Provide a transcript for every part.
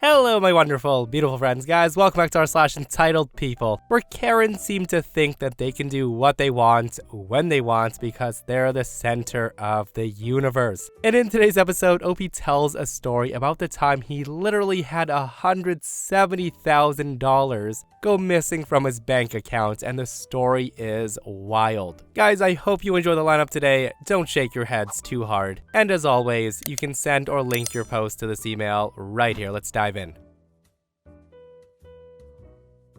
Hello, my wonderful, beautiful friends, guys. Welcome back to our /EntitledPeople, where Karens seem to think that they can do what they want, when they want, because they're the center of the universe. And in today's episode, OP tells a story about the time he literally had $170,000 go missing from his bank account, and the story is wild. Guys, I hope you enjoy the lineup today. Don't shake your heads too hard. And as always, you can send or link your post to this email right here. Let's dive in.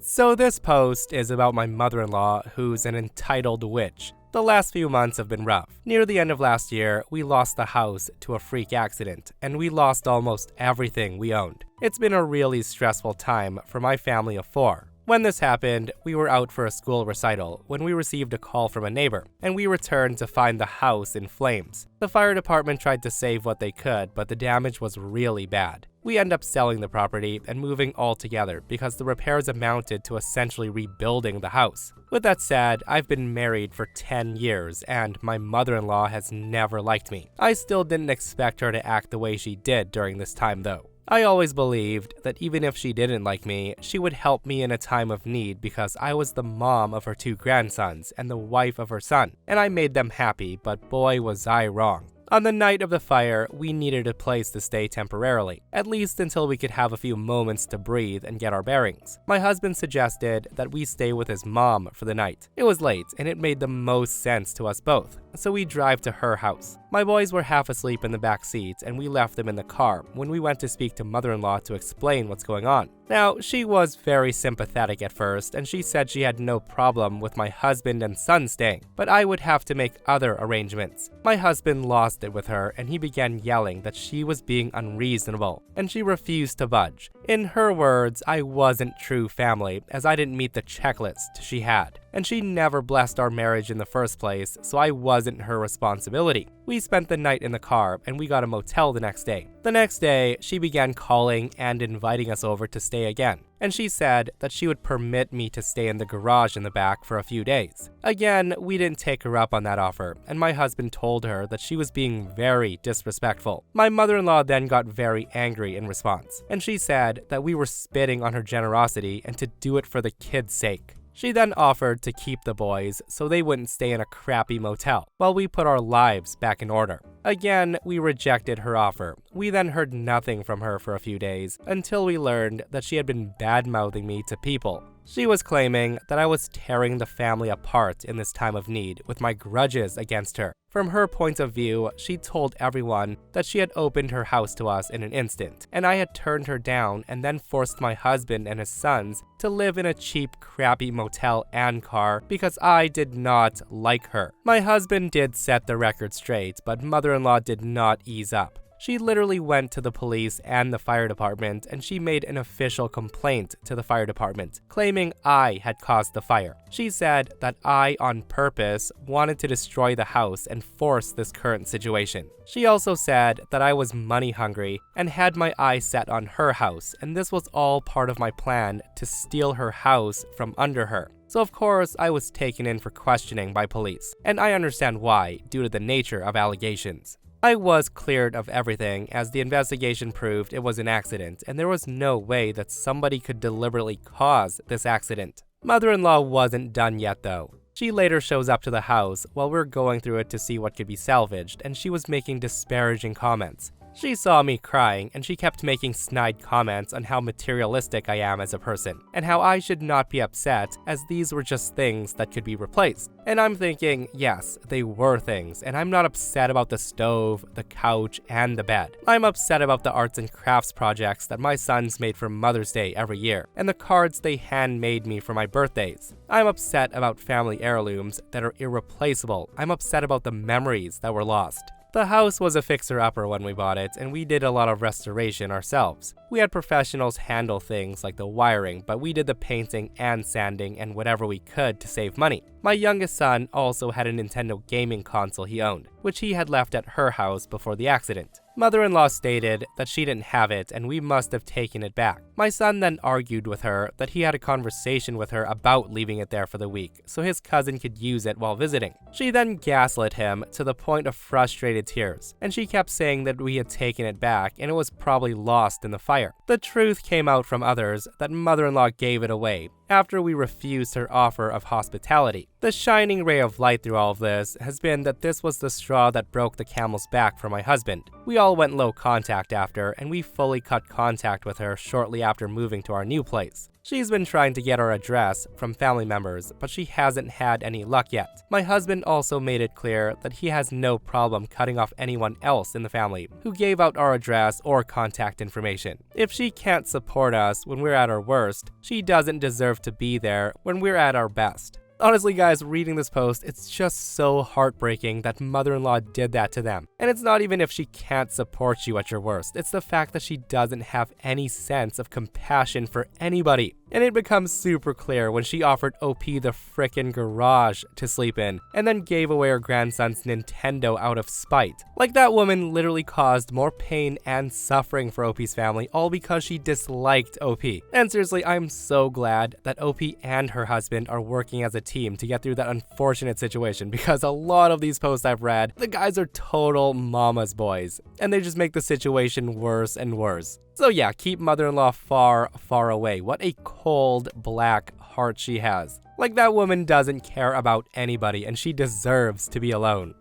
So this post is about my mother-in-law, who's an entitled witch. The last few months have been rough. Near the end of last year, we lost the house to a freak accident, and we lost almost everything we owned. It's been a really stressful time for my family of 4. When this happened, we were out for a school recital when we received a call from a neighbor, and we returned to find the house in flames. The fire department tried to save what they could, but the damage was really bad. We ended up selling the property and moving altogether because the repairs amounted to essentially rebuilding the house. With that said, I've been married for 10 years, and my mother-in-law has never liked me. I still didn't expect her to act the way she did during this time though. I always believed that even if she didn't like me, she would help me in a time of need because I was the mom of her 2 grandsons and the wife of her son, and I made them happy, but boy was I wrong. On the night of the fire, we needed a place to stay temporarily, at least until we could have a few moments to breathe and get our bearings. My husband suggested that we stay with his mom for the night. It was late, and it made the most sense to us both, so we drive to her house. My boys were half asleep in the back seat, and we left them in the car when we went to speak to mother-in-law to explain what's going on. Now, she was very sympathetic at first, and she said she had no problem with my husband and son staying, but I would have to make other arrangements. My husband lost it with her, and he began yelling that she was being unreasonable, and she refused to budge. In her words, I wasn't true family, as I didn't meet the checklist she had, and she never blessed our marriage in the first place, so I wasn't her responsibility. We spent the night in the car, and we got a motel the next day. The next day, she began calling and inviting us over to stay again, and she said that she would permit me to stay in the garage in the back for a few days. Again, we didn't take her up on that offer, and my husband told her that she was being very disrespectful. My mother-in-law then got very angry in response, and she said that we were spitting on her generosity and to do it for the kids' sake. She then offered to keep the boys so they wouldn't stay in a crappy motel while we put our lives back in order. Again, we rejected her offer. We then heard nothing from her for a few days until we learned that she had been bad-mouthing me to people. She was claiming that I was tearing the family apart in this time of need with my grudges against her. From her point of view, she told everyone that she had opened her house to us in an instant, and I had turned her down and then forced my husband and his sons to live in a cheap, crappy motel and car because I did not like her. My husband did set the record straight, but mother-in-law did not ease up. She literally went to the police and the fire department, and she made an official complaint to the fire department, claiming I had caused the fire. She said that I, on purpose, wanted to destroy the house and force this current situation. She also said that I was money hungry and had my eye set on her house, and this was all part of my plan to steal her house from under her. So of course, I was taken in for questioning by police, and I understand why, due to the nature of allegations. I was cleared of everything as the investigation proved it was an accident, and there was no way that somebody could deliberately cause this accident. Mother-in-law wasn't done yet though. She later shows up to the house while we're going through it to see what could be salvaged, and she was making disparaging comments. She saw me crying, and she kept making snide comments on how materialistic I am as a person, and how I should not be upset as these were just things that could be replaced. And I'm thinking, yes, they were things, and I'm not upset about the stove, the couch, and the bed. I'm upset about the arts and crafts projects that my sons made for Mother's Day every year, and the cards they handmade me for my birthdays. I'm upset about family heirlooms that are irreplaceable. I'm upset about the memories that were lost. The house was a fixer-upper when we bought it, and we did a lot of restoration ourselves. We had professionals handle things like the wiring, but we did the painting and sanding and whatever we could to save money. My youngest son also had a Nintendo gaming console he owned, which he had left at her house before the accident. Mother-in-law stated that she didn't have it and we must have taken it back. My son then argued with her that he had a conversation with her about leaving it there for the week so his cousin could use it while visiting. She then gaslit him to the point of frustrated tears, and she kept saying that we had taken it back and it was probably lost in the fire. The truth came out from others that mother-in-law gave it away after we refused her offer of hospitality. The shining ray of light through all of this has been that this was the straw that broke the camel's back for my husband. We all went low contact after, and we fully cut contact with her shortly after moving to our new place. She's been trying to get our address from family members, but she hasn't had any luck yet. My husband also made it clear that he has no problem cutting off anyone else in the family who gave out our address or contact information. If she can't support us when we're at our worst, she doesn't deserve to be there when we're at our best. Honestly guys, reading this post, it's just so heartbreaking that mother-in-law did that to them. And it's not even if she can't support you at your worst, it's the fact that she doesn't have any sense of compassion for anybody. And it becomes super clear when she offered OP the frickin' garage to sleep in, and then gave away her grandson's Nintendo out of spite. Like that woman literally caused more pain and suffering for OP's family, all because she disliked OP. And seriously, I'm so glad that OP and her husband are working as a team to get through that unfortunate situation, because a lot of these posts I've read, the guys are total mama's boys, and they just make the situation worse and worse. So yeah, keep mother-in-law far, far away. What a cold, black heart she has. Like that woman doesn't care about anybody and she deserves to be alone.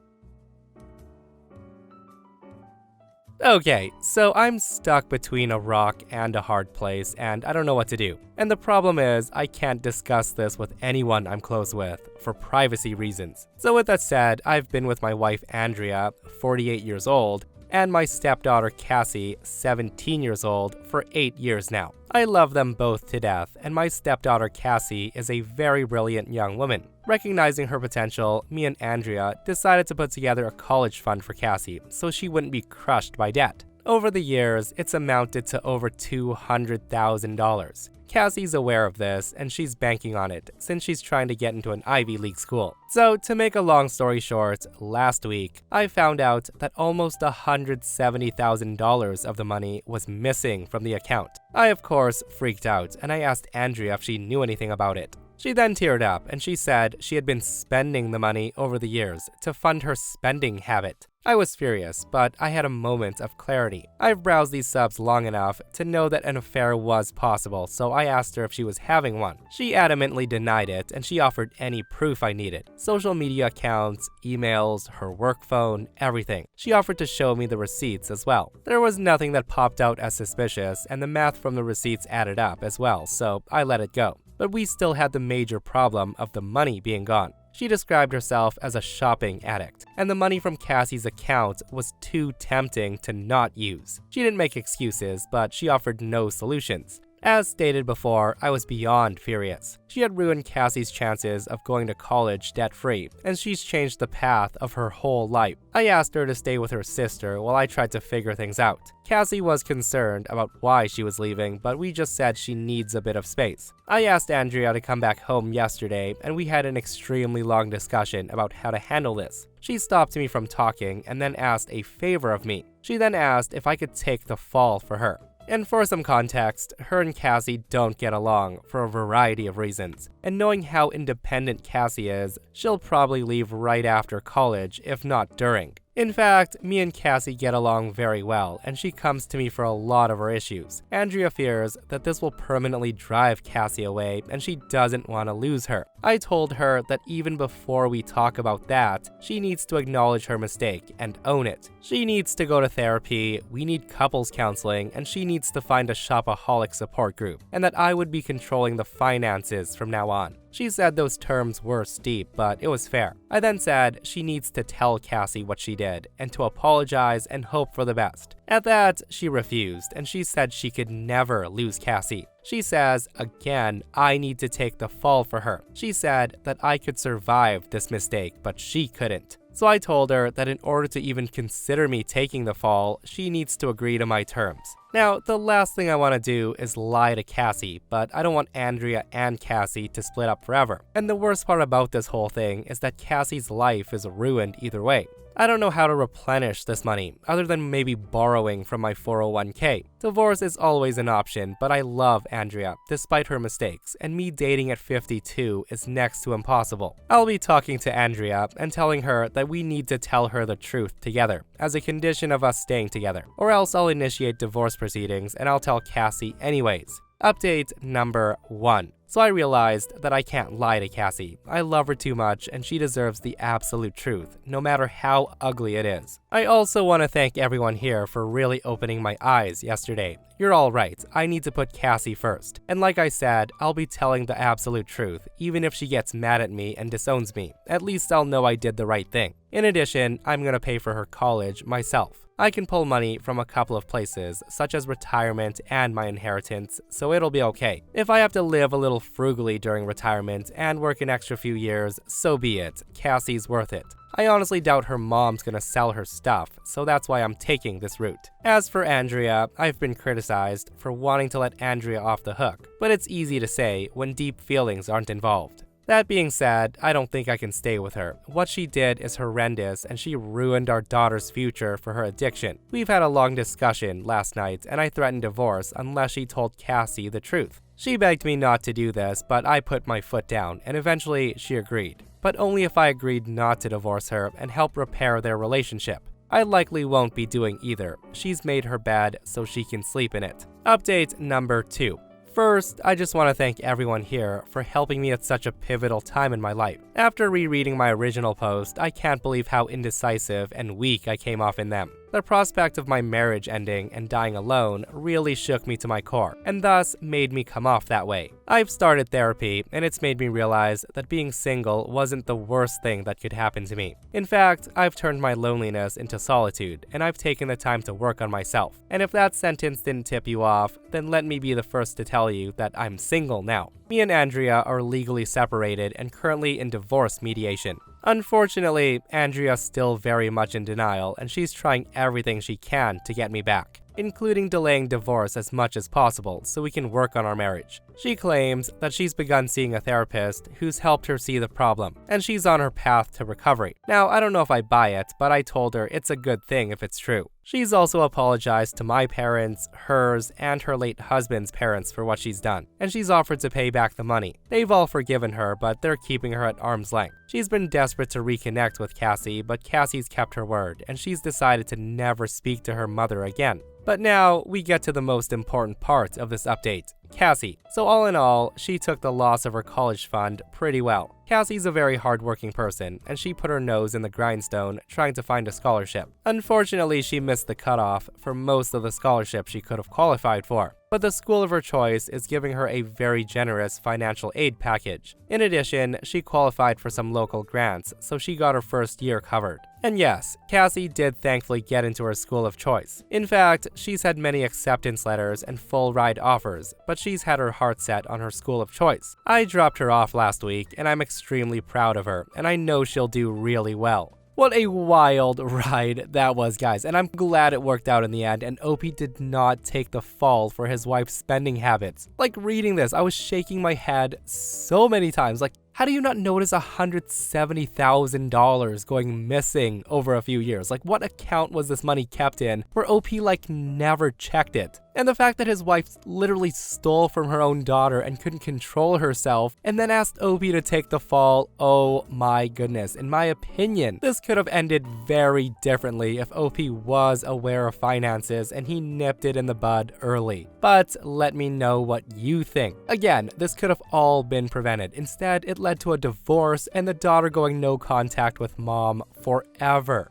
Okay, so I'm stuck between a rock and a hard place and I don't know what to do. And the problem is, I can't discuss this with anyone I'm close with for privacy reasons. So with that said, I've been with my wife Andrea, 48 years old, and my stepdaughter Cassie, 17 years old, for 8 years now. I love them both to death, and my stepdaughter Cassie is a very brilliant young woman. Recognizing her potential, me and Andrea decided to put together a college fund for Cassie so she wouldn't be crushed by debt. Over the years, it's amounted to over $200,000. Cassie's aware of this, and she's banking on it, since she's trying to get into an Ivy League school. So, to make a long story short, last week, I found out that almost $170,000 of the money was missing from the account. I, of course, freaked out, and I asked Andrea if she knew anything about it. She then teared up, and she said she had been spending the money over the years to fund her spending habit. I was furious, but I had a moment of clarity. I've browsed these subs long enough to know that an affair was possible, so I asked her if she was having one. She adamantly denied it, and she offered any proof I needed. Social media accounts, emails, her work phone, everything. She offered to show me the receipts as well. There was nothing that popped out as suspicious, and the math from the receipts added up as well, so I let it go. But we still had the major problem of the money being gone. She described herself as a shopping addict, and the money from Cassie's account was too tempting to not use. She didn't make excuses, but she offered no solutions. As stated before, I was beyond furious. She had ruined Cassie's chances of going to college debt-free, and she's changed the path of her whole life. I asked her to stay with her sister while I tried to figure things out. Cassie was concerned about why she was leaving, but we just said she needs a bit of space. I asked Andrea to come back home yesterday, and we had an extremely long discussion about how to handle this. She stopped me from talking and then asked a favor of me. She then asked if I could take the fall for her. And for some context, her and Cassie don't get along for a variety of reasons. And knowing how independent Cassie is, she'll probably leave right after college, if not during. In fact, me and Cassie get along very well, and she comes to me for a lot of her issues. Andrea fears that this will permanently drive Cassie away, and she doesn't want to lose her. I told her that even before we talk about that, she needs to acknowledge her mistake and own it. She needs to go to therapy, we need couples counseling, and she needs to find a shopaholic support group, and that I would be controlling the finances from now on. She said those terms were steep, but it was fair. I then said she needs to tell Cassie what she did, and to apologize and hope for the best. At that, she refused, and she said she could never lose Cassie. She says, again, I need to take the fall for her. She said that I could survive this mistake, but she couldn't. So I told her that in order to even consider me taking the fall, she needs to agree to my terms. Now, the last thing I want to do is lie to Cassie, but I don't want Andrea and Cassie to split up forever. And the worst part about this whole thing is that Cassie's life is ruined either way. I don't know how to replenish this money, other than maybe borrowing from my 401k. Divorce is always an option, but I love Andrea, despite her mistakes, and me dating at 52 is next to impossible. I'll be talking to Andrea and telling her that we need to tell her the truth together, as a condition of us staying together, or else I'll initiate divorce proceedings and I'll tell Cassie anyways. Update number 1. So I realized that I can't lie to Cassie. I love her too much and she deserves the absolute truth, no matter how ugly it is. I also want to thank everyone here for really opening my eyes yesterday. You're all right, I need to put Cassie first. And like I said, I'll be telling the absolute truth, even if she gets mad at me and disowns me. At least I'll know I did the right thing. In addition, I'm gonna pay for her college myself. I can pull money from a couple of places, such as retirement and my inheritance, so it'll be okay. If I have to live a little frugally during retirement and work an extra few years, so be it. Cassie's worth it. I honestly doubt her mom's gonna sell her stuff, so that's why I'm taking this route. As for Andrea, I've been criticized for wanting to let Andrea off the hook, but it's easy to say when deep feelings aren't involved. That being said, I don't think I can stay with her. What she did is horrendous and she ruined our daughter's future for her addiction. We've had a long discussion last night and I threatened divorce unless she told Cassie the truth. She begged me not to do this, but I put my foot down and eventually she agreed. But only if I agreed not to divorce her and help repair their relationship. I likely won't be doing either. She's made her bed so she can sleep in it. Update number 2. First, I just want to thank everyone here for helping me at such a pivotal time in my life. After rereading my original post, I can't believe how indecisive and weak I came off in them. The prospect of my marriage ending and dying alone really shook me to my core, and thus made me come off that way. I've started therapy, and it's made me realize that being single wasn't the worst thing that could happen to me. In fact, I've turned my loneliness into solitude, and I've taken the time to work on myself. And if that sentence didn't tip you off, then let me be the first to tell you that I'm single now. Me and Andrea are legally separated and currently in divorce mediation. Unfortunately, Andrea's still very much in denial and she's trying everything she can to get me back, including delaying divorce as much as possible so we can work on our marriage. She claims that she's begun seeing a therapist who's helped her see the problem, and she's on her path to recovery. Now, I don't know if I buy it, but I told her it's a good thing if it's true. She's also apologized to my parents, hers, and her late husband's parents for what she's done, and she's offered to pay back the money. They've all forgiven her, but they're keeping her at arm's length. She's been desperate to reconnect with Cassie, but Cassie's kept her word, and she's decided to never speak to her mother again. But now, we get to the most important part of this update. Cassie. So all in all, she took the loss of her college fund pretty well. Cassie's a very hardworking person, and she put her nose in the grindstone trying to find a scholarship. Unfortunately, she missed the cutoff for most of the scholarships she could have qualified for. But the school of her choice is giving her a very generous financial aid package. In addition, she qualified for some local grants, so she got her first year covered. And yes, Cassie did thankfully get into her school of choice. In fact, she's had many acceptance letters and full ride offers, but she's had her heart set on her school of choice. I dropped her off last week, and I'm extremely proud of her, and I know she'll do really well. What a wild ride that was, guys, and I'm glad it worked out in the end, and OP did not take the fall for his wife's spending habits. Like, reading this, I was shaking my head so many times, like, how do you not notice $170,000 going missing over a few years? Like, what account was this money kept in where OP, like, never checked it? And the fact that his wife literally stole from her own daughter and couldn't control herself and then asked OP to take the fall, oh my goodness. In my opinion, this could have ended very differently if OP was aware of finances and he nipped it in the bud early. But let me know what you think. Again, this could have all been prevented. Instead, it led to a divorce and the daughter going no contact with mom forever.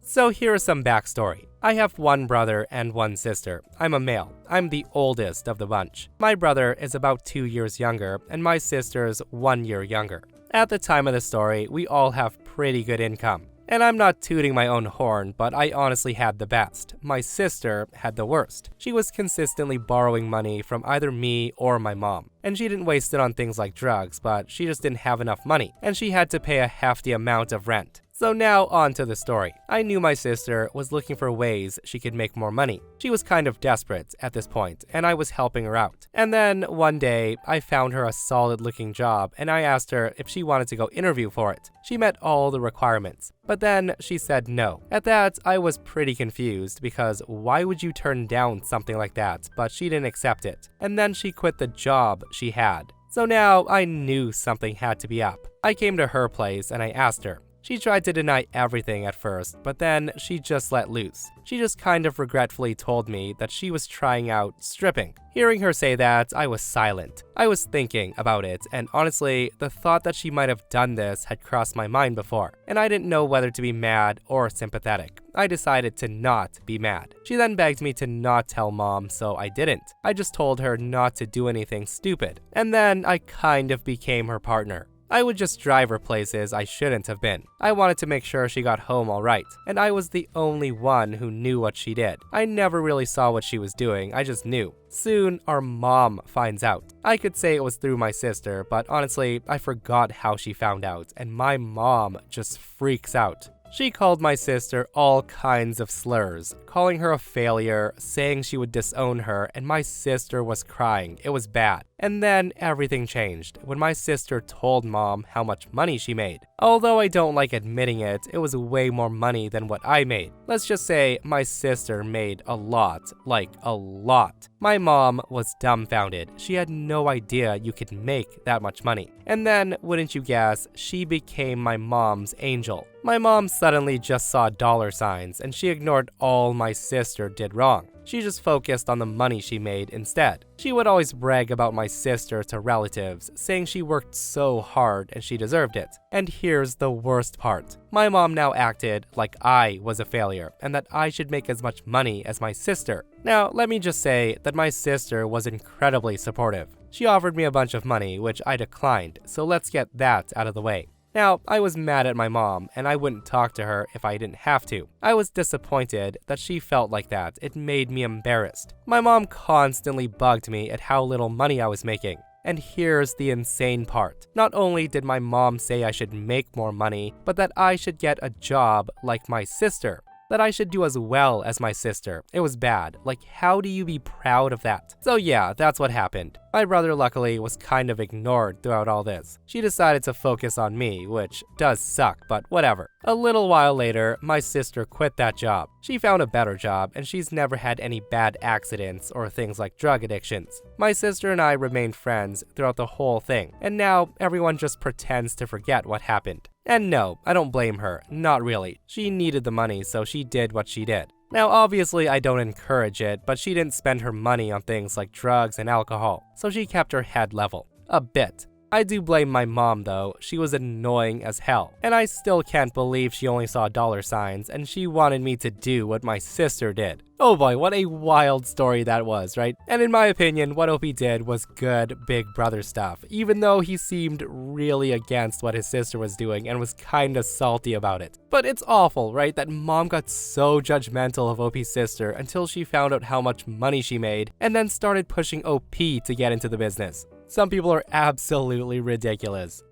So here's some backstory. I have one brother and one sister. I'm a male. I'm the oldest of the bunch. My brother is about 2 years younger, and my sister's 1 year younger. At the time of the story, we all have pretty good income. And I'm not tooting my own horn, but I honestly had the best. My sister had the worst. She was consistently borrowing money from either me or my mom. And she didn't waste it on things like drugs, but she just didn't have enough money. And she had to pay a hefty amount of rent. So now on to the story. I knew my sister was looking for ways she could make more money. She was kind of desperate at this point, and I was helping her out. And then one day, I found her a solid looking job, and I asked her if she wanted to go interview for it. She met all the requirements, but then she said no. At that, I was pretty confused because why would you turn down something like that? But she didn't accept it. And then she quit the job she had. So now I knew something had to be up. I came to her place and I asked her. She tried to deny everything at first, but then she just let loose. She just kind of regretfully told me that she was trying out stripping. Hearing her say that, I was silent. I was thinking about it, and honestly, the thought that she might have done this had crossed my mind before, and I didn't know whether to be mad or sympathetic. I decided to not be mad. She then begged me to not tell mom, so I didn't. I just told her not to do anything stupid, and then I kind of became her partner. I would just drive her places I shouldn't have been. I wanted to make sure she got home all right, and I was the only one who knew what she did. I never really saw what she was doing, I just knew. Soon, our mom finds out. I could say it was through my sister, but honestly, I forgot how she found out, and my mom just freaks out. She called my sister all kinds of slurs, calling her a failure, saying she would disown her, and my sister was crying. It was bad. And then everything changed when my sister told mom how much money she made. Although I don't like admitting it, it was way more money than what I made. Let's just say my sister made a lot, like a lot. My mom was dumbfounded. She had no idea you could make that much money. And then, wouldn't you guess, she became my mom's angel. My mom suddenly just saw dollar signs and she ignored all my sister did wrong. She just focused on the money she made instead. She would always brag about my sister to relatives, saying she worked so hard and she deserved it. And here's the worst part. My mom now acted like I was a failure and that I should make as much money as my sister. Now, let me just say that my sister was incredibly supportive. She offered me a bunch of money, which I declined, so let's get that out of the way. Now, I was mad at my mom, and I wouldn't talk to her if I didn't have to. I was disappointed that she felt like that. It made me embarrassed. My mom constantly bugged me at how little money I was making. And here's the insane part. Not only did my mom say I should make more money, but that I should get a job like my sister. That I should do as well as my sister. It was bad. Like, how do you be proud of that? So yeah, that's what happened. My brother luckily was kind of ignored throughout all this. She decided to focus on me, which does suck, but whatever. A little while later, my sister quit that job. She found a better job, and she's never had any bad accidents or things like drug addictions. My sister and I remained friends throughout the whole thing, and now everyone just pretends to forget what happened. And no, I don't blame her, not really. She needed the money, so she did what she did. Now obviously I don't encourage it, but she didn't spend her money on things like drugs and alcohol, so she kept her head level. A bit. I do blame my mom though, she was annoying as hell. And I still can't believe she only saw dollar signs and she wanted me to do what my sister did. Oh boy, what a wild story that was, right? And in my opinion, what Opie did was good Big Brother stuff, even though he seemed really against what his sister was doing and was kinda salty about it. But it's awful, right? That mom got so judgmental of Opie's sister until she found out how much money she made and then started pushing OP to get into the business. Some people are absolutely ridiculous.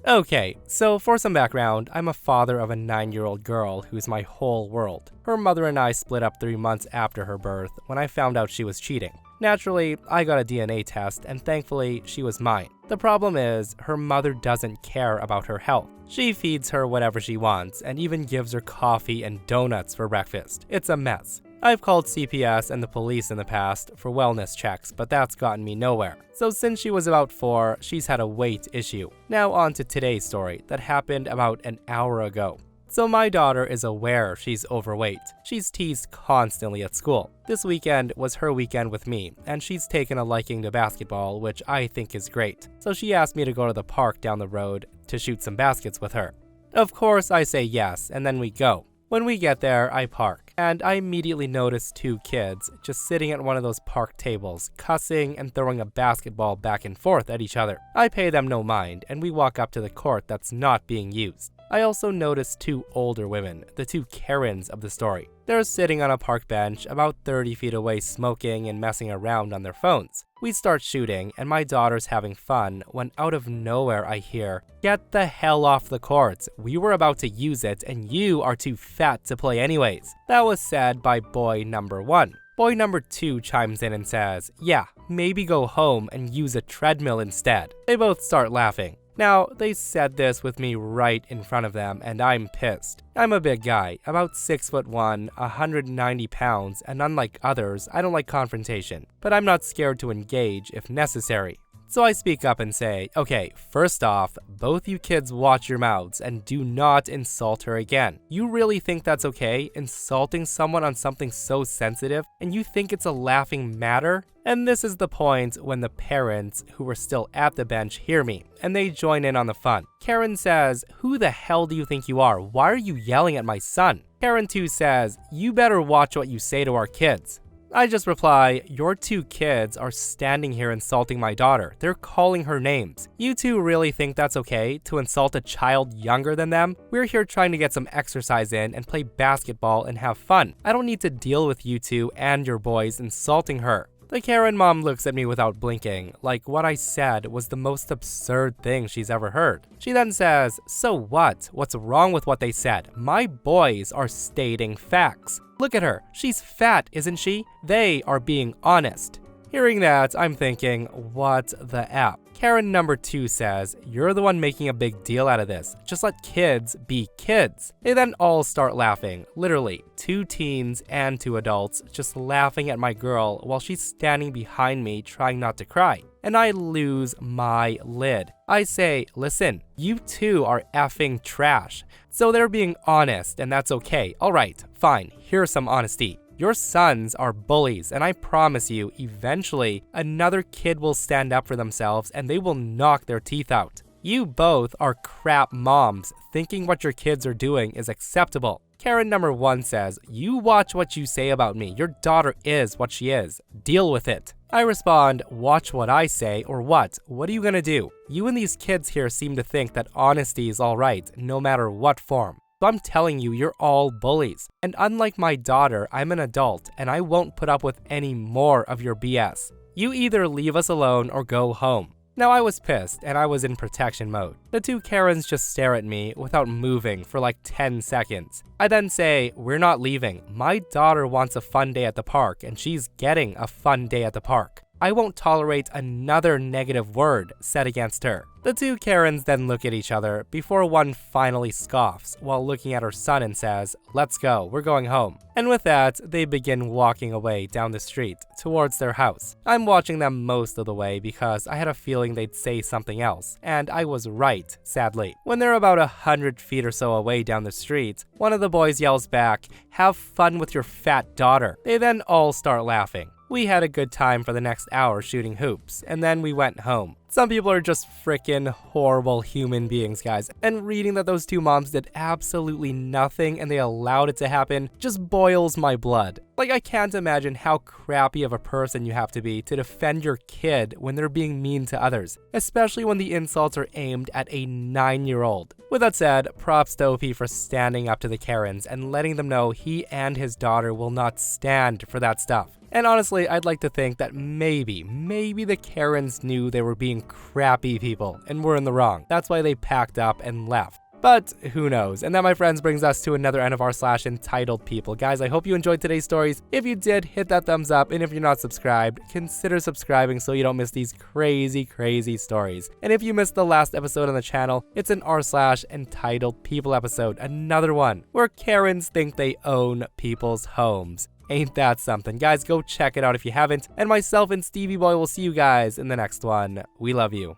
Okay, so for some background, I'm a father of a 9-year-old girl who's my whole world. Her mother and I split up 3 months after her birth when I found out she was cheating. Naturally, I got a DNA test and thankfully she was mine. The problem is, her mother doesn't care about her health. She feeds her whatever she wants and even gives her coffee and donuts for breakfast. It's a mess. I've called CPS and the police in the past for wellness checks, but that's gotten me nowhere. So since she was about 4, she's had a weight issue. Now on to today's story that happened about an hour ago. So my daughter is aware she's overweight. She's teased constantly at school. This weekend was her weekend with me, and she's taken a liking to basketball, which I think is great. So she asked me to go to the park down the road to shoot some baskets with her. Of course, I say yes, and then we go. When we get there, I park, and I immediately notice 2 kids just sitting at one of those park tables, cussing and throwing a basketball back and forth at each other. I pay them no mind, and we walk up to the court that's not being used. I also noticed two older women, the two Karens of the story. They're sitting on a park bench about 30 feet away smoking and messing around on their phones. We start shooting, and my daughter's having fun when out of nowhere I hear, "Get the hell off the court. We were about to use it, and you are too fat to play anyways." That was said by boy number 1. Boy number 2 chimes in and says, "Yeah, maybe go home and use a treadmill instead." They both start laughing. Now, they said this with me right in front of them, and I'm pissed. I'm a big guy, about 6'1", 190 pounds, and unlike others, I don't like confrontation, but I'm not scared to engage if necessary. So I speak up and say, "Okay, first off, both you kids watch your mouths and do not insult her again. You really think that's okay, insulting someone on something so sensitive, and you think it's a laughing matter?" And this is the point when the parents, who were still at the bench, hear me, and they join in on the fun. Karen says, "Who the hell do you think you are? Why are you yelling at my son?" Karen 2 says, "You better watch what you say to our kids." I just reply, "Your two kids are standing here insulting my daughter. They're calling her names. You two really think that's okay to insult a child younger than them? We're here trying to get some exercise in and play basketball and have fun. I don't need to deal with you two and your boys insulting her." The Karen mom looks at me without blinking, like what I said was the most absurd thing she's ever heard. She then says, "So what? What's wrong with what they said? My boys are stating facts. Look at her. She's fat, isn't she? They are being honest." Hearing that, I'm thinking, what the F? Karen number 2 says, "You're the one making a big deal out of this. Just let kids be kids." They then all start laughing. Literally, 2 teens and 2 adults just laughing at my girl while she's standing behind me trying not to cry. And I lose my lid. I say, "Listen, you two are effing trash." So they're being honest, and that's okay. Alright, fine, here's some honesty. Your sons are bullies, and I promise you, eventually, another kid will stand up for themselves and they will knock their teeth out. You both are crap moms, thinking what your kids are doing is acceptable. Karen number 1 says, "You watch what you say about me. Your daughter is what she is. Deal with it." I respond, "Watch what I say, or what? What are you gonna do? You and these kids here seem to think that honesty is alright, no matter what form. So I'm telling you, you're all bullies. And unlike my daughter, I'm an adult, and I won't put up with any more of your BS. You either leave us alone or go home." Now I was pissed, and I was in protection mode. The 2 Karens just stare at me without moving for like 10 seconds. I then say, "We're not leaving. My daughter wants a fun day at the park, and she's getting a fun day at the park. I won't tolerate another negative word said against her." The 2 Karens then look at each other before one finally scoffs while looking at her son and says, "Let's go, we're going home." And with that, they begin walking away down the street towards their house. I'm watching them most of the way because I had a feeling they'd say something else, and I was right, sadly. When they're about 100 feet or so away down the street, one of the boys yells back, "Have fun with your fat daughter." They then all start laughing. We had a good time for the next hour shooting hoops, and then we went home. Some people are just frickin' horrible human beings, guys, and reading that those 2 moms did absolutely nothing and they allowed it to happen just boils my blood. Like, I can't imagine how crappy of a person you have to be to defend your kid when they're being mean to others, especially when the insults are aimed at a 9-year-old. With that said, props to OP for standing up to the Karens and letting them know he and his daughter will not stand for that stuff. And honestly, I'd like to think that maybe the Karens knew they were being crappy people and were in the wrong. That's why they packed up and left. But who knows? And that, my friends, brings us to another end of r/entitled people. Guys, I hope you enjoyed today's stories. If you did, hit that thumbs up. And if you're not subscribed, consider subscribing so you don't miss these crazy stories. And if you missed the last episode on the channel, it's an r/entitled people episode. Another one where Karens think they own people's homes. Ain't that something? Guys, go check it out if you haven't. And myself and Stevie Boy will see you guys in the next one. We love you.